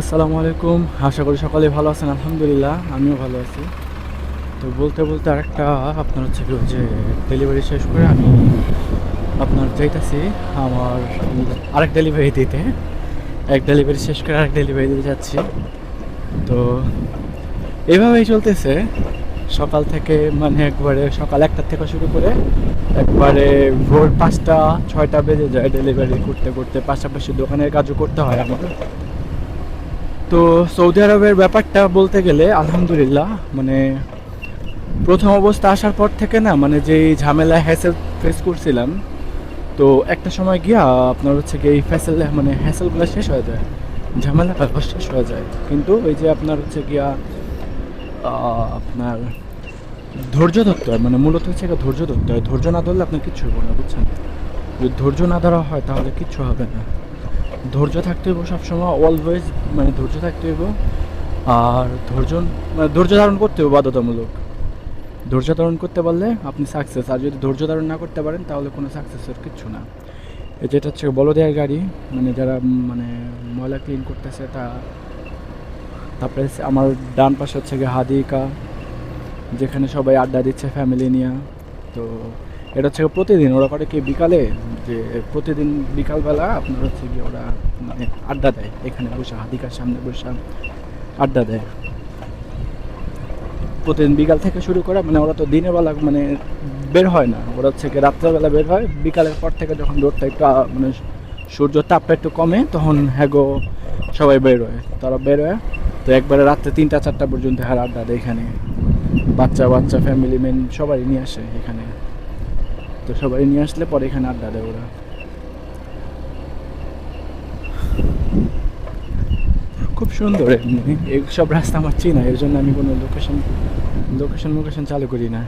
আসসালামু আলাইকুম। আশা করি সকালে ভালো আছেন। আলহামদুলিল্লাহ আমিও ভালো আছি। তো বলতে বলতে আরেকটা আপনার হচ্ছে কি ওই যে ডেলিভারি শেষ করে আমি আপনার যাইতেছি আমার আরেক ডেলিভারি দিতে। এক ডেলিভারি শেষ করে আরেক ডেলিভারি দিতে যাচ্ছি। তো এইভাবেই চলতেছে সকাল থেকে, মানে একবারে সকাল 1টা থেকে শুরু করে একবারে ভোর 5টা 6টা বেজে যায় ডেলিভারি করতে করতে। পাশাপাশি দোকানের কাজও করতে হয় আমার। তো সৌদি আরবের ব্যাপারটা বলতে গেলে আলহামদুলিল্লাহ, মানে প্রথম অবস্থা আসার পর থেকে না, মানে যেই ঝামেলা হ্যাসেল ফেস করছিলাম, তো একটা সময় গিয়া আপনার হচ্ছে কি এই ফ্যাসেল মানে হ্যাসেলগুলো শেষ হয়ে যায়, ঝামেলাটা শেষ হয়ে যায়। কিন্তু ওই যে আপনার হচ্ছে গিয়া আপনার ধৈর্য ধরতে হয়, মানে মূলত হচ্ছে গিয়ে ধৈর্য ধরতে হয়। ধৈর্য না ধরলে আপনার কিচ্ছু হবে না, বুঝছেন? যদি ধৈর্য না ধরা হয় তাহলে কিচ্ছু হবে না। ধৈর্য থাকতে হইব সবসময়, অলওয়েজ, মানে ধৈর্য থাকতে হইব। আর মানে ধৈর্য ধারণ করতে হবে বাধ্যতামূলক। ধৈর্য ধারণ করতে পারলে আপনি সাকসেস, আর যদি ধৈর্য ধারণ না করতে পারেন তাহলে কোনো সাকসেসের কিচ্ছু না। এই যেটা হচ্ছে বলদিয়ার গাড়ি, মানে যারা মানে ময়লা ক্লিন করতেছে তা। তারপরে আমার ডান পাশে হচ্ছে গিয়ে হাদিকা, যেখানে সবাই আড্ডা দিচ্ছে ফ্যামিলি নিয়ে। তো এটা হচ্ছে প্রতিদিন ওরা করে কি বিকালে, যে প্রতিদিন বিকালবেলা আপনার হচ্ছে গিয়ে ওরা মানে আড্ডা দেয় এখানে বসে, হাদিকার সামনে বসে আড্ডা দেয় প্রতিদিন বিকাল থেকে শুরু করে। মানে ওরা তো দিনের বেলা মানে বের হয় না, ওরা হচ্ছে কি রাত্রেবেলা বের হয়। বিকালের পর থেকে যখন রোদটা একটু মানে সূর্যের তাপটা একটু কমে তখন হ্যাগো সবাই বের হয়, তারা বের হয়। তো একবারে রাত্রে 3টা 4টা পর্যন্ত হ্যাঁ আড্ডা দেয় এখানে। বাচ্চা বাচ্চা ফ্যামিলি মেন সবাই নিয়ে আসে এখানে। তো সবাই নিয়ে আসলে পরে এখানে আড্ডা দেয় ওরা। খুব সুন্দর এমনি এইসব রাস্তা আমার চিনা, এর জন্য আমি কোনো লোকেশন লোকেশন চালু করি না।